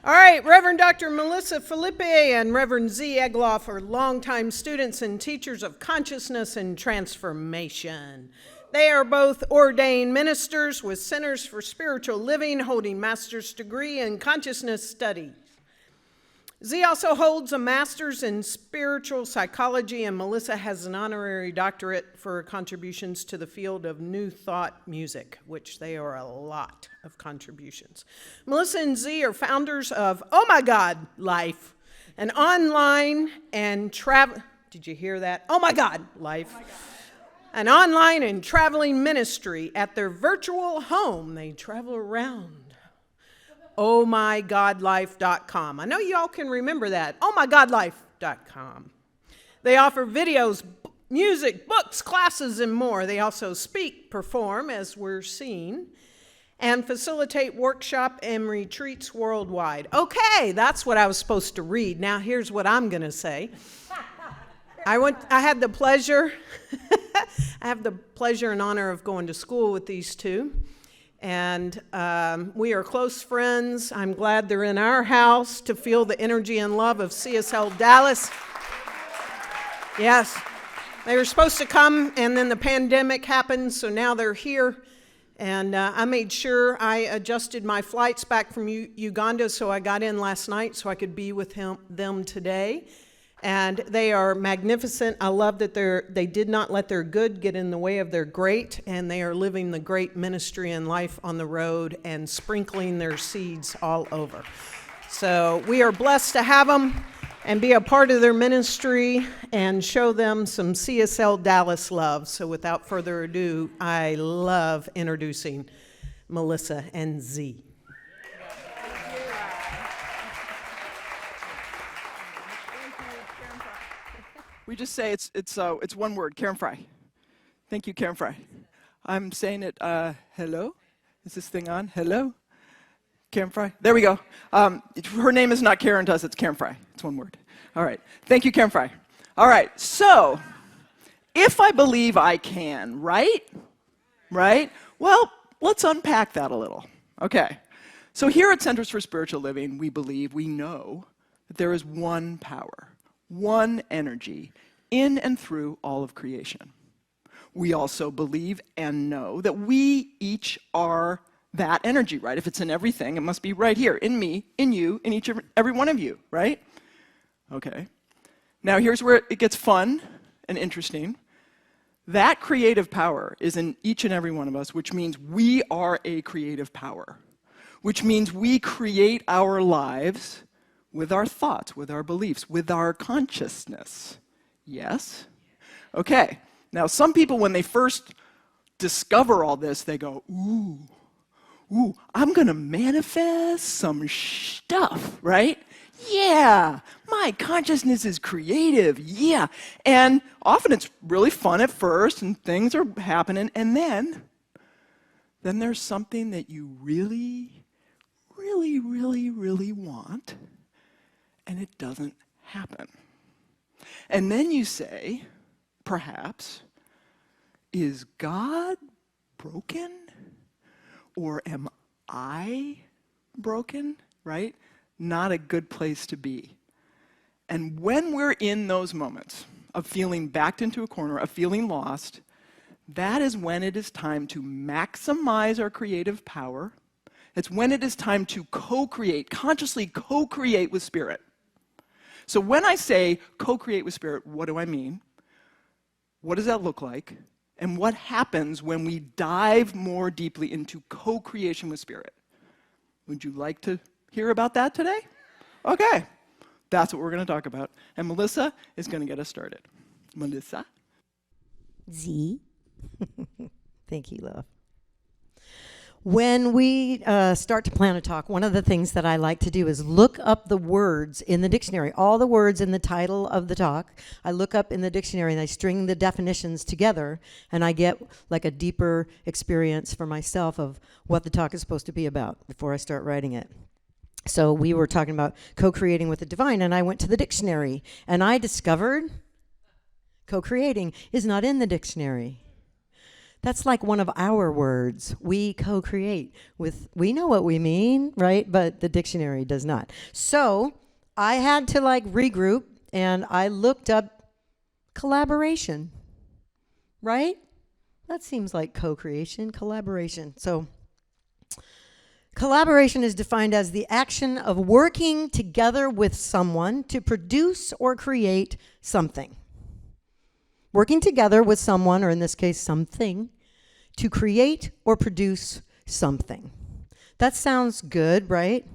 All right, Reverend Dr. Melissa Phillipe and Reverend Z. Egloff are longtime students and teachers of consciousness and transformation. They are both ordained ministers with Centers for Spiritual Living, holding master's degree in consciousness studies. Z also holds a master's in spiritual psychology, and Melissa has an honorary doctorate for contributions to the field of New Thought music, which they are a lot of contributions. Melissa and Z are founders of Oh My God Life, an online and did you hear that? Oh My God Life. Oh my God. An online and traveling ministry. At their virtual home, they travel around. ohmygodlife.com. I know y'all can remember that. ohmygodlife.com. They offer videos, music, books, classes, and more. They also speak, perform, as we're seeing, and facilitate workshop and retreats worldwide. Okay, that's what I was supposed to read. Now here's what I'm going to say. I have the pleasure and honor of going to school with these two. And we are close friends. I'm glad they're in our house to feel the energy and love of CSLDallas. Yes, they were supposed to come, and then the pandemic happened, so now they're here. And I made sure I adjusted my flights back from Uganda, so I got in last night so I could be with them today. And they are magnificent. I love that they did not let their good get in the way of their great, and they are living the great ministry and life on the road and sprinkling their seeds all over. So we are blessed to have them and be a part of their ministry and show them some CSLDallas love. So without further ado, I love introducing Melissa and Z. We just say it's one word, Karen Fry. Thank you, Karen Fry. I'm saying it, hello? Is this thing on? Hello? Karen Fry? There we go. Her name is not Karen to us, it's Karen Fry. It's one word. All right. Thank you, Karen Fry. All right. So, if I believe I can, right? Right? Well, let's unpack that a little. Okay. So here at Centers for Spiritual Living, we know that there is one power, one energy in and through all of creation. We also believe and know that we each are that energy, right? If it's in everything, it must be right here, in me, in you, in every one of you, right? Okay. Now here's where it gets fun and interesting. That creative power is in each and every one of us, which means we are a creative power, which means we create our lives with our thoughts, with our beliefs, with our consciousness. Yes? Okay. Now, some people, when they first discover all this, they go, ooh, I'm going to manifest some stuff, right? Yeah, my consciousness is creative, yeah. And often it's really fun at first, and things are happening, and then there's something that you really, really, really, really want, and it doesn't happen. And then you say, perhaps, is God broken? Or am I broken? Right? Not a good place to be. And when we're in those moments of feeling backed into a corner, of feeling lost, that is when it is time to maximize our creative power. It's when it is time to co-create, consciously co-create with Spirit. So when I say co-create with Spirit, what do I mean? What does that look like? And what happens when we dive more deeply into co-creation with Spirit? Would you like to hear about that today? Okay. That's what we're going to talk about. And Melissa is going to get us started. Melissa? Z. Thank you, love. When we start to plan a talk, one of the things that I like to do is look up the words in the dictionary, all the words in the title of the talk. I look up in the dictionary and I string the definitions together, and I get like a deeper experience for myself of what the talk is supposed to be about before I start writing it. So we were talking about co-creating with the divine, and I went to the dictionary, and I discovered co-creating is not in the dictionary. That's like one of our words. We co-create with, we know what we mean, right? But the dictionary does not. So I had to like regroup, and I looked up collaboration, right? That seems like co-creation, collaboration. So collaboration is defined as the action of working together with someone to produce or create something. Working together with someone, or in this case, something, to create or produce something. That sounds good, right?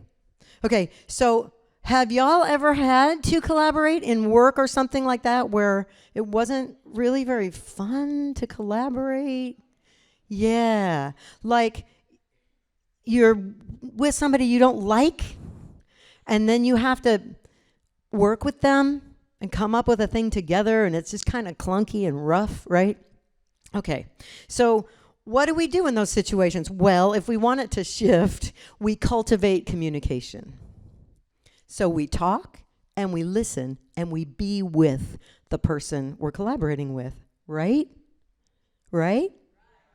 Okay, so have y'all ever had to collaborate in work or something like that where it wasn't really very fun to collaborate? Yeah, like you're with somebody you don't like, and then you have to work with them and come up with a thing together, and it's just kind of clunky and rough, right? Okay, so what do we do in those situations? Well, if we want it to shift, we cultivate communication. So we talk, and we listen, and we be with the person we're collaborating with, right? Right?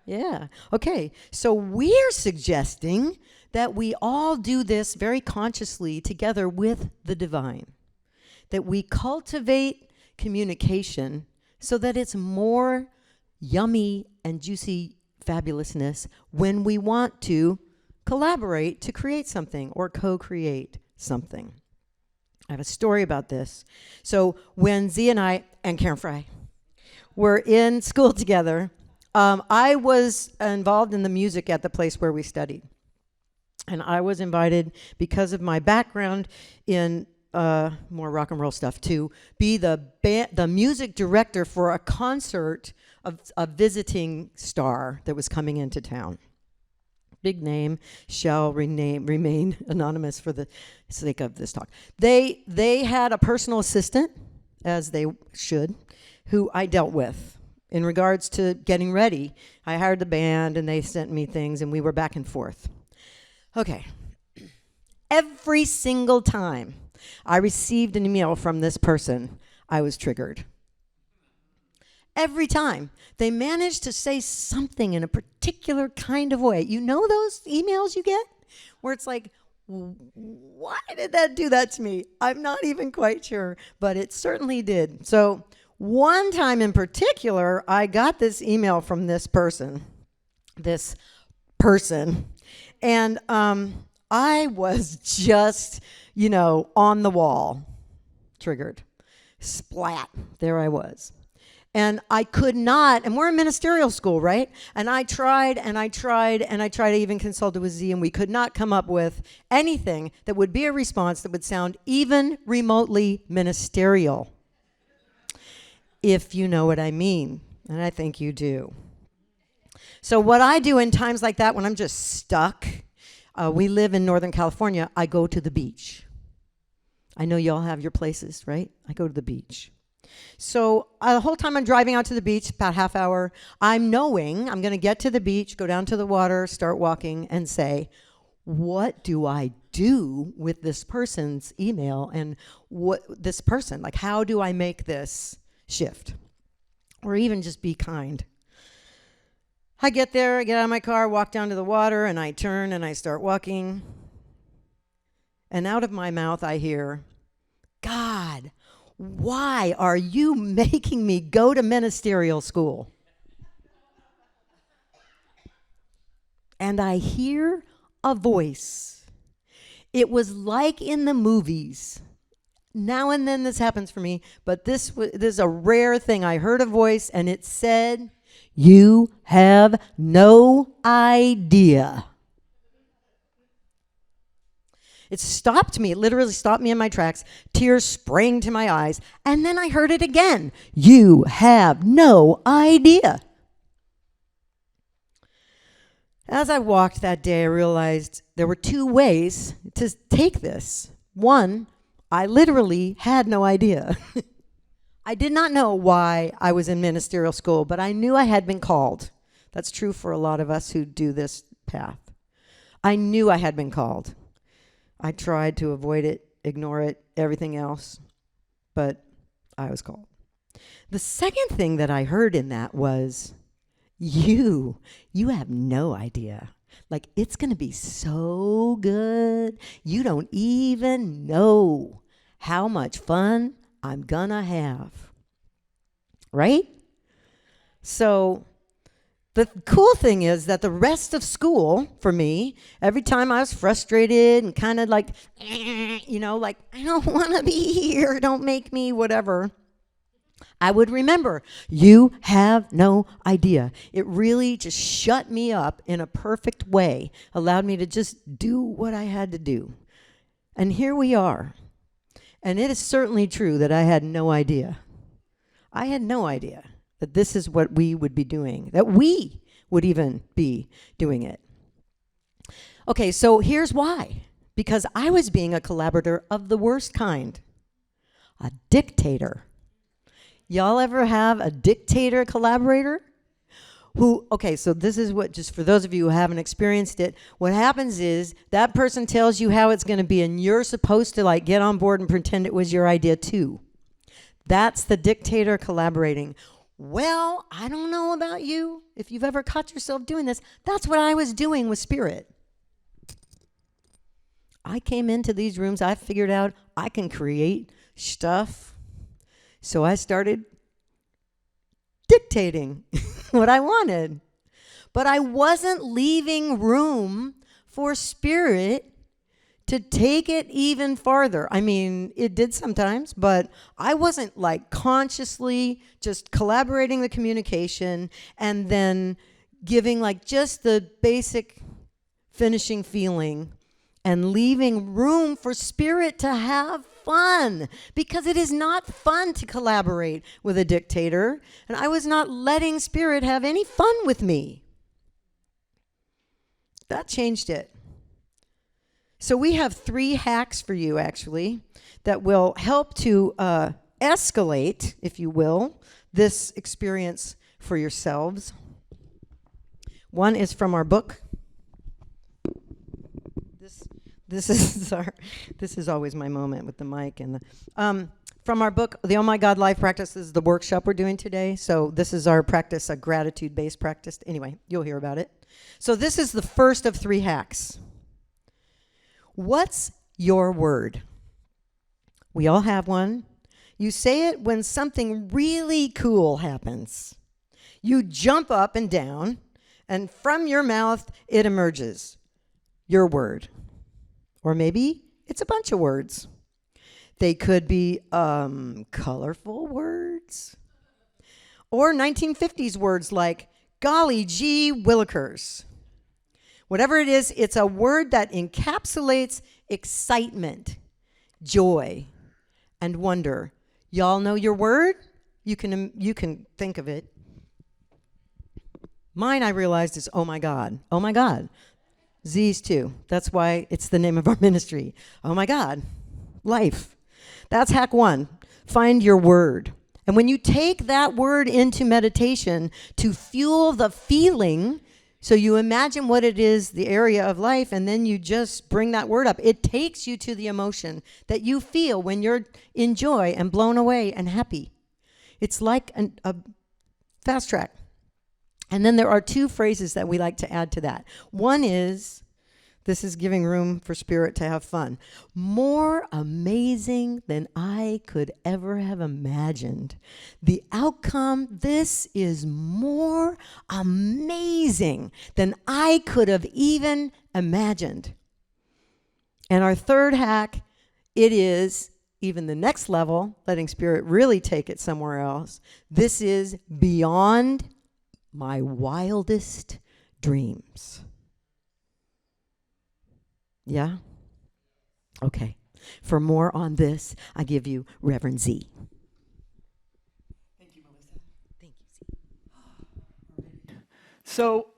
Yeah. Okay, so we're suggesting that we all do this very consciously together with the divine. That we cultivate communication so that it's more yummy and juicy fabulousness when we want to collaborate to create something or co-create something. I have a story about this. So when Z and I, and Karen Fry, were in school together, I was involved in the music at the place where we studied. And I was invited, because of my background in more rock and roll stuff, to be the music director for a concert of a visiting star that was coming into town. Big name, shall remain anonymous for the sake of this talk. They had a personal assistant, as they should, who I dealt with in regards to getting ready. I hired the band, and they sent me things, and we were back and forth. Okay. Every single time I received an email from this person, I was triggered. Every time. They managed to say something in a particular kind of way. You know those emails you get? Where it's like, why did that do that to me? I'm not even quite sure, but it certainly did. So one time in particular, I got this email from this person, and I was just, on the wall, triggered. Splat, there I was. And I could not, and we're in ministerial school, right? And I tried to even consult with Z, and we could not come up with anything that would be a response that would sound even remotely ministerial. If you know what I mean, and I think you do. So what I do in times like that when I'm just stuck, we live in Northern California, I go to the beach. I know y'all have your places, right? I go to the beach. So the whole time I'm driving out to the beach, about half hour, I'm knowing I'm going to get to the beach, go down to the water, start walking, and say, what do I do with this person's email and what this person, like how do I make this shift? Or even just be kind. I get there, I get out of my car, walk down to the water, and I turn and I start walking. And out of my mouth I hear, God, why are you making me go to ministerial school? And I hear a voice. It was like in the movies. Now and then this happens for me, but this is a rare thing. I heard a voice, and it said, you have no idea. It stopped me. It literally stopped me in my tracks. Tears sprang to my eyes. And then I heard it again. You have no idea. As I walked that day, I realized there were two ways to take this. One, I literally had no idea. I did not know why I was in ministerial school, but I knew I had been called. That's true for a lot of us who do this path. I knew I had been called. I tried to avoid it, ignore it, everything else, but I was called. The second thing that I heard in that was, You have no idea. Like, it's going to be so good. You don't even know how much fun I'm going to have. Right? So the cool thing is that the rest of school, for me, every time I was frustrated and kind of like, like, I don't want to be here, don't make me, whatever, I would remember, you have no idea. It really just shut me up in a perfect way, allowed me to just do what I had to do. And here we are. And it is certainly true that I had no idea. I had no idea that this is what we would be doing, that we would even be doing it. Okay, so here's why. Because I was being a collaborator of the worst kind, a dictator. Y'all ever have a dictator collaborator? Okay, so this is what, just for those of you who haven't experienced it, what happens is that person tells you how it's going to be, and you're supposed to like get on board and pretend it was your idea too. That's the dictator collaborating. Well, I don't know about you. If you've ever caught yourself doing this, that's what I was doing with Spirit. I came into these rooms, I figured out I can create stuff. So I started dictating what I wanted. But I wasn't leaving room for Spirit to take it even farther. I mean, it did sometimes, but I wasn't like consciously just collaborating the communication and then giving like just the basic finishing feeling and leaving room for Spirit to have fun, because it is not fun to collaborate with a dictator, and I was not letting Spirit have any fun with me. That changed it. So we have 3 hacks for you, actually, that will help to escalate, if you will, this experience for yourselves. One is from our book. This is always my moment with the mic and the from our book, the Oh My God Life Practice. This is the workshop we're doing today. So this is our practice, a gratitude-based practice. Anyway, you'll hear about it. So this is the first of 3 hacks. What's your word? We all have one. You say it when something really cool happens. You jump up and down, and from your mouth it emerges. Your word. Or maybe it's a bunch of words. They could be colorful words. Or 1950s words like, golly gee willikers. Whatever it is, it's a word that encapsulates excitement, joy, and wonder. Y'all know your word? You can think of it. Mine, I realized, is oh my God. Oh my God. Z's too. That's why it's the name of our ministry. Oh my God. Life. That's hack 1. Find your word. And when you take that word into meditation to fuel the feeling, so you imagine what it is, the area of life, and then you just bring that word up. It takes you to the emotion that you feel when you're in joy and blown away and happy. It's like a fast track. And then there are 2 phrases that we like to add to that. One is, this is giving room for Spirit to have fun. More amazing than I could ever have imagined. The outcome, this is more amazing than I could have even imagined. And our 3rd hack, it is even the next level, letting Spirit really take it somewhere else. This is beyond my wildest dreams. Yeah? Okay. For more on this, I give you Reverend Z. Thank you, Melissa. Thank you, Z. So,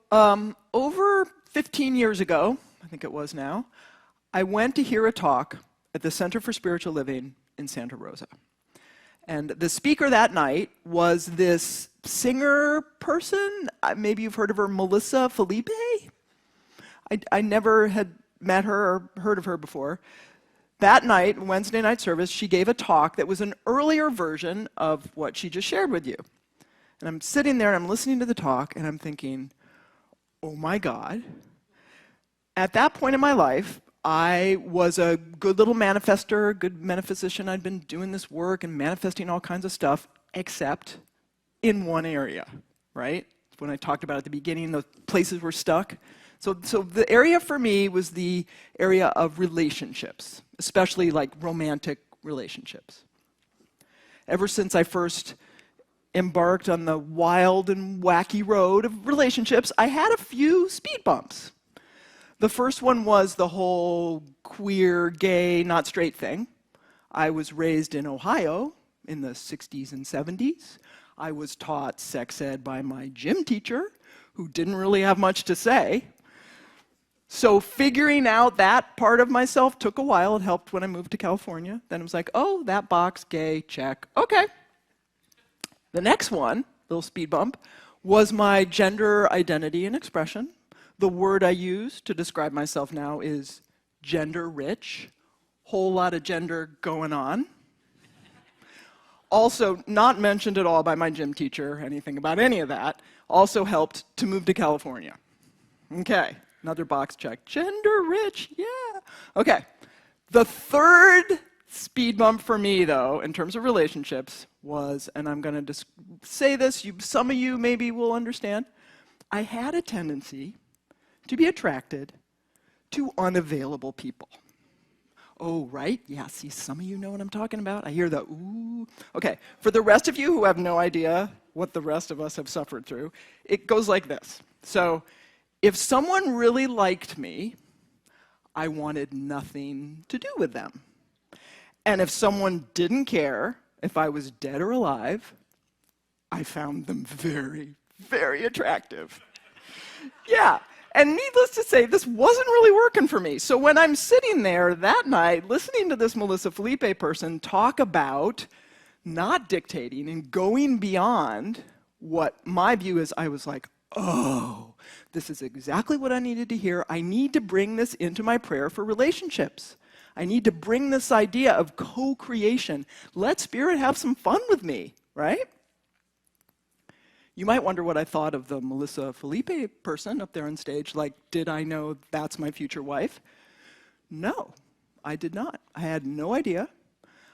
over 15 years ago, I think it was now, I went to hear a talk at the Center for Spiritual Living in Santa Rosa. And the speaker that night was this singer person. Maybe you've heard of her, Melissa Phillipe. I never had met her or heard of her before. That night, Wednesday night service, she gave a talk that was an earlier version of what she just shared with you. And I'm sitting there and I'm listening to the talk and I'm thinking, oh my God. At that point in my life, I was a good little manifester, good metaphysician. I'd been doing this work and manifesting all kinds of stuff, except in one area, right? When I talked about at the beginning, the places were stuck. So the area for me was the area of relationships, especially like romantic relationships. Ever since I first embarked on the wild and wacky road of relationships, I had a few speed bumps. The first one was the whole queer, gay, not straight thing. I was raised in Ohio in the 60s and 70s. I was taught sex ed by my gym teacher, who didn't really have much to say. So figuring out that part of myself took a while. It helped when I moved to California. Then it was like, oh, that box, gay, check. Okay. The next one, little speed bump, was my gender identity and expression. The word I use to describe myself now is gender rich. Whole lot of gender going on. Also, not mentioned at all by my gym teacher, anything about any of that. Also helped to move to California. Okay, another box check. Gender rich, yeah. Okay, the third speed bump for me, though, in terms of relationships was, and I'm going to say this, some of you maybe will understand, I had a tendency to be attracted to unavailable people. Oh, right? Yeah, see, some of you know what I'm talking about. I hear the ooh. Okay, for the rest of you who have no idea what the rest of us have suffered through, it goes like this. So, if someone really liked me, I wanted nothing to do with them. And if someone didn't care if I was dead or alive, I found them very, very attractive. Yeah. And needless to say, this wasn't really working for me. So when I'm sitting there that night listening to this Melissa Phillipe person talk about not dictating and going beyond what my view is, I was like, oh, this is exactly what I needed to hear. I need to bring this into my prayer for relationships. I need to bring this idea of co-creation. Let Spirit have some fun with me, right? You might wonder what I thought of the Melissa Phillipe person up there on stage. Like, did I know that's my future wife? No, I did not. I had no idea.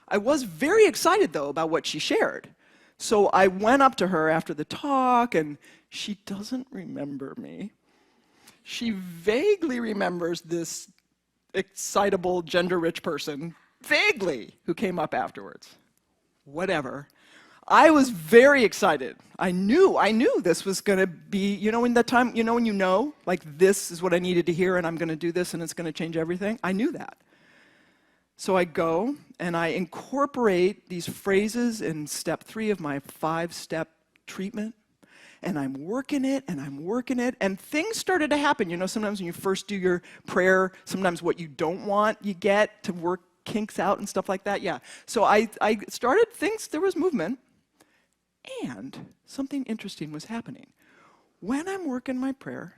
I was very excited, though, about what she shared. So I went up to her after the talk, and she doesn't remember me. She vaguely remembers this excitable, gender-rich person, vaguely, who came up afterwards. Whatever. I was very excited. I knew this was going to be, in that time, when like this is what I needed to hear and I'm going to do this and it's going to change everything. I knew that. So I go and I incorporate these phrases in step 3 of my 5-step treatment. And I'm working it, and things started to happen. Sometimes when you first do your prayer, sometimes what you don't want, you get to work kinks out and stuff like that. Yeah. So I started things, there was movement. And something interesting was happening. When I'm working my prayer,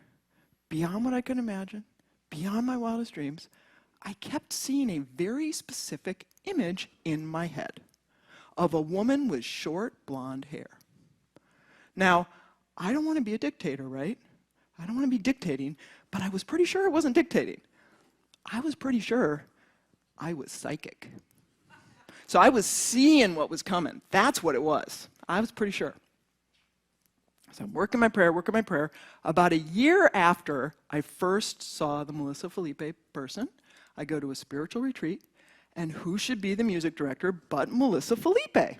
beyond what I can imagine, beyond my wildest dreams, I kept seeing a very specific image in my head of a woman with short blonde hair. Now, I don't want to be a dictator, right? I don't want to be dictating, but I was pretty sure I wasn't dictating. I was pretty sure I was psychic. So I was seeing what was coming. That's what it was. I was pretty sure. So I'm working my prayer. About a year after I first saw the Melissa Phillipe person, I go to a spiritual retreat, and who should be the music director but Melissa Phillipe?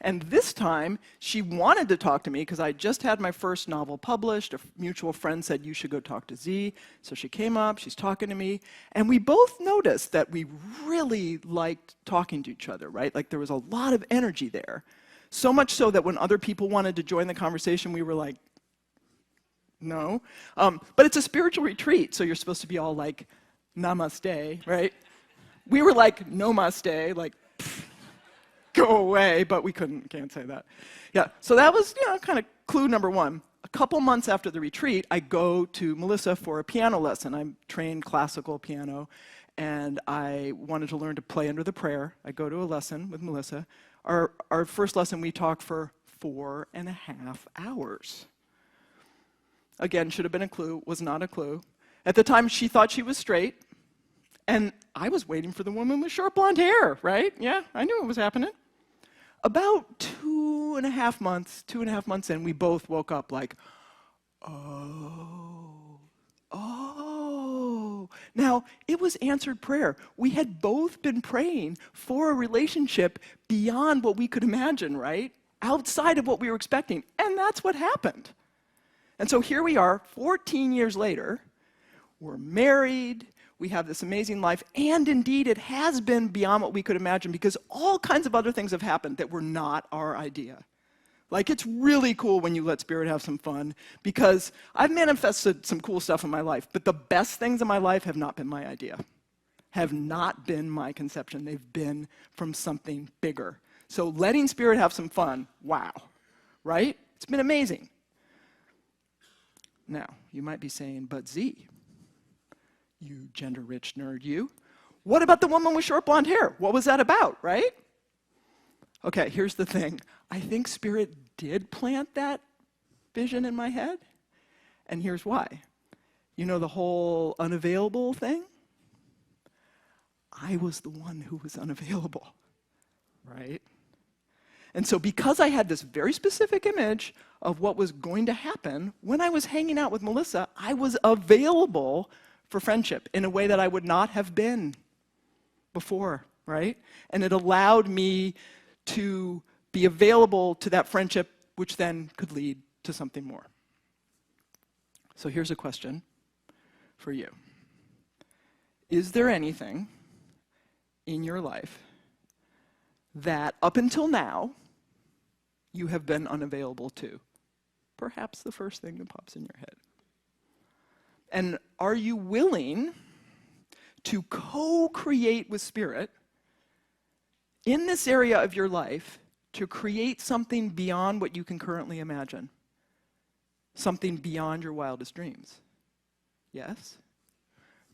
And this time, she wanted to talk to me because I just had my first novel published. A mutual friend said, you should go talk to Z. So she came up, she's talking to me, and we both noticed that we really liked talking to each other, right? Like there was a lot of energy there. So much so that when other people wanted to join the conversation, we were like, no. But it's a spiritual retreat, so you're supposed to be all like, namaste, right? We were like, no-maste, like, pfft, go away, but we can't say that. Yeah, so that was, kind of clue number 1. A couple months after the retreat, I go to Melissa for a piano lesson. I'm trained classical piano, and I wanted to learn to play under the prayer. I go to a lesson with Melissa. Our first lesson, we talked for 4.5 hours. Again, should have been a clue, was not a clue. At the time, she thought she was straight, and I was waiting for the woman with short blonde hair, right? Yeah, I knew it was happening. About 2.5 months in, we both woke up like, oh. Now, it was answered prayer. We had both been praying for a relationship beyond what we could imagine, right? Outside of what we were expecting. And that's what happened. And so here we are, 14 years later. We're married. We have this amazing life. And indeed, it has been beyond what we could imagine because all kinds of other things have happened that were not our idea. Like, it's really cool when you let Spirit have some fun, because I've manifested some cool stuff in my life, but the best things in my life have not been my idea, have not been my conception. They've been from something bigger. So letting Spirit have some fun, wow, right? It's been amazing. Now, you might be saying, but Z, you gender-rich nerd, you, what about the woman with short blonde hair? What was that about, right? Okay, here's the thing. I think Spirit did plant that vision in my head, and here's why. You know the whole unavailable thing? I was the one who was unavailable, right? And so because I had this very specific image of what was going to happen, when I was hanging out with Melissa, I was available for friendship in a way that I would not have been before, right? And it allowed me to be available to that friendship, which then could lead to something more. So here's a question for you. Is there anything in your life that up until now you have been unavailable to? Perhaps the first thing that pops in your head. And are you willing to co-create with Spirit in this area of your life to create something beyond what you can currently imagine? Something beyond your wildest dreams? Yes?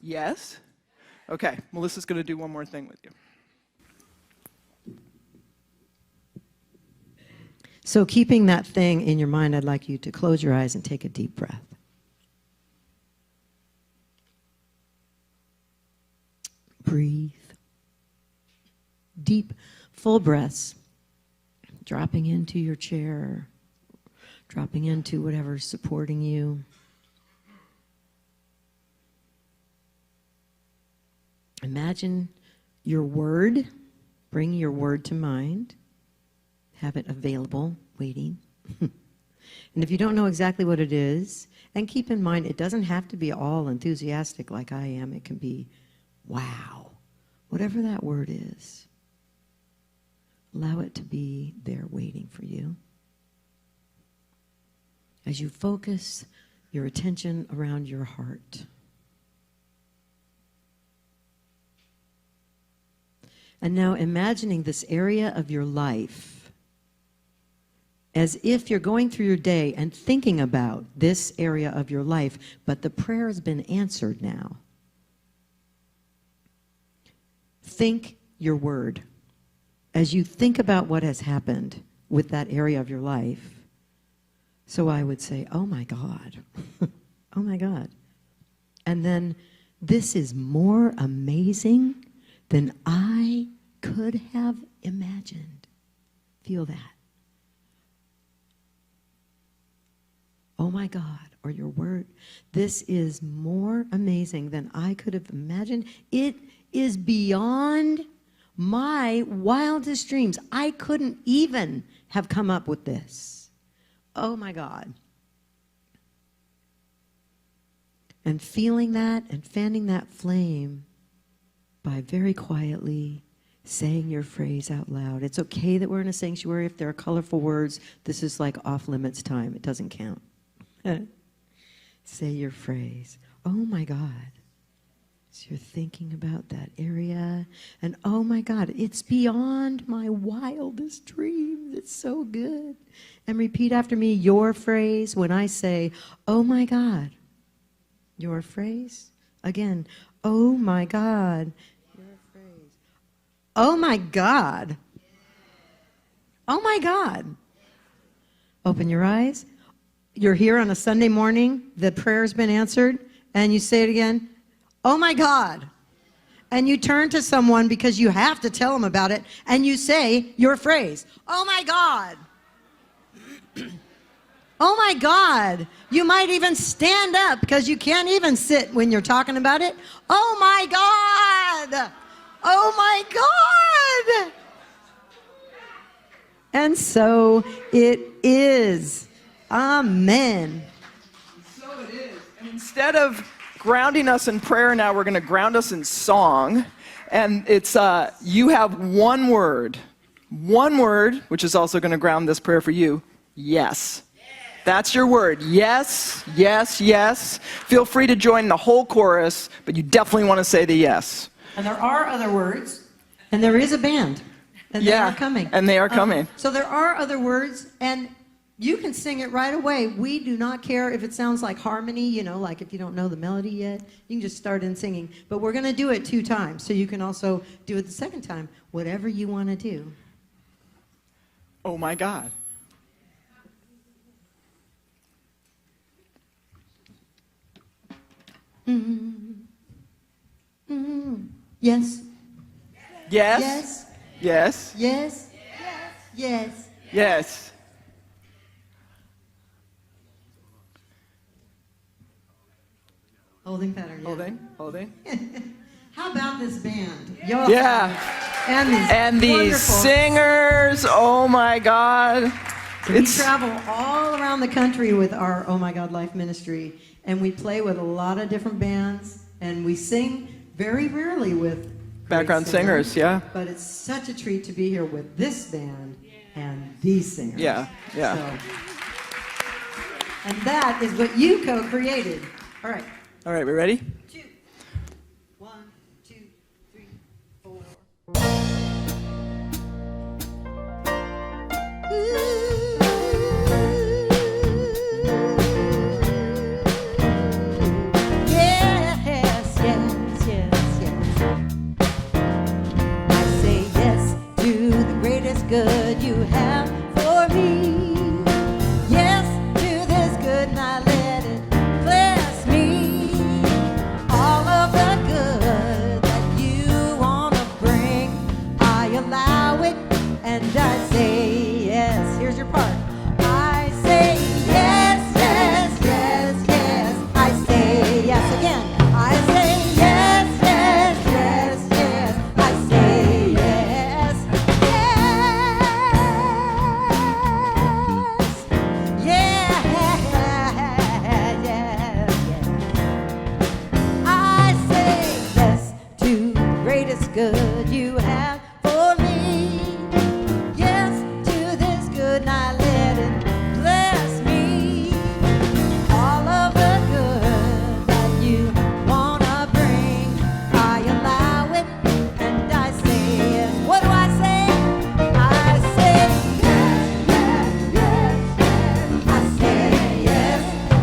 Yes? Okay, Melissa's going to do one more thing with you. So keeping that thing in your mind, I'd like you to close your eyes and take a deep breath. Breathe. Deep, full breaths. Dropping into your chair, dropping into whatever's supporting you. Imagine your word. Bring your word to mind. Have it available, waiting. And if you don't know exactly what it is, and keep in mind, it doesn't have to be all enthusiastic like I am. It can be, wow, whatever that word is. Allow it to be there waiting for you. As you focus your attention around your heart. And now imagining this area of your life as if you're going through your day and thinking about this area of your life, but the prayer has been answered now. Think your word. As you think about what has happened with that area of your life, so I would say, oh my God, oh my God. And then, this is more amazing than I could have imagined. Feel that. Oh my God, or your word, this is more amazing than I could have imagined. It is beyond my wildest dreams. I couldn't even have come up with this. Oh my God. And feeling that and fanning that flame by very quietly saying your phrase out loud. It's okay that we're in a sanctuary. If there are colorful words, this is like off limits time. It doesn't count. Say your phrase. Oh my God. So you're thinking about that area, and oh my God, it's beyond my wildest dreams. It's so good. And repeat after me your phrase when I say, oh my God. Your phrase. Again, oh my God. Your phrase. Oh my God. Oh my God. Open your eyes. You're here on a Sunday morning. The prayer's been answered. And you say it again. Oh, my God. And you turn to someone because you have to tell them about it. And you say your phrase. Oh, my God. Oh, my God. You might even stand up because you can't even sit when you're talking about it. Oh, my God. Oh, my God. And so it is. Amen. So it is. And instead of grounding us in prayer now, we're going to ground us in song. And it's, you have one word, which is also going to ground this prayer for you. Yes. That's your word. Yes, yes, yes. Feel free to join the whole chorus, but you definitely want to say the yes. And there are other words, and there is a band, and they are coming. And they are coming. So there are other words, and you can sing it right away. We do not care if it sounds like harmony, you know, like if you don't know the melody yet, you can just start in singing. But we're going to do it 2 times, so you can also do it the second time, whatever you want to do. Oh, my God. Yes. Yes. Yes. Yes. Yes. Yes. Yes. Holding pattern. Yeah. Holding. How about this band? Yeah. And these wonderful singers, oh my God. We travel all around the country with our Oh My God Life ministry, and we play with a lot of different bands, and we sing very rarely with background singers, yeah. But it's such a treat to be here with this band and these singers. Yeah. So, and that is what you co-created. All right. All right, we ready? 2, 1, 2, 3, 4. Good you have for me. Yes to this good, now let it bless me. All of the good that you want to bring, I allow it and I say yes. Here's your part. I say yes, yes, yes, yes. I say yes again. I say yes, yes, yes, yes. I say yes. Good you have for me. Yes to this good, now let it bless me. All of the good that you wanna bring, I allow it and I say yes. What do I say? I say yes, yes, yes, yes. I say yes.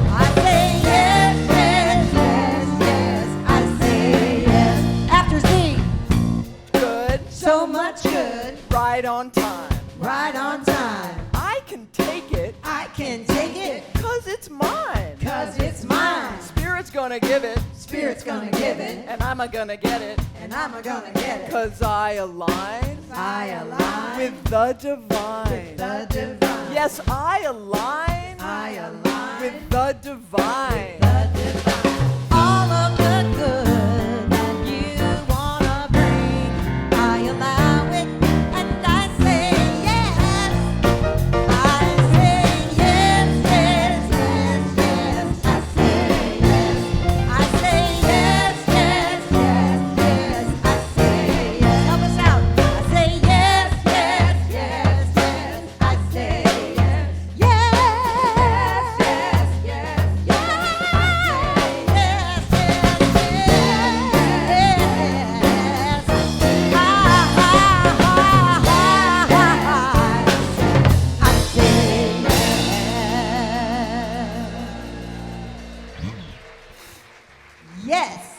I say yes, yes, yes, yes. I say yes. After Z. So much good. Right on time. Right on time. I can take it. I can take it. 'Cause it's mine. 'Cause it's mine. Spirit's gonna give it. Spirit's gonna give it. And I'm gonna get it. And I'm gonna get it. 'Cause I align. I align With the divine. with the divine. Yes, I align. I align With the divine. the divine. All of the good that you wanna bring, I allow it and I say yes. I say yes, yes, yes, yes. I say yes. I say yes, yes, yes, yes. I say yes. Help us out. I say yes, yes, yes, yes. I say yes. Yes, yes, yes, yes. Yes.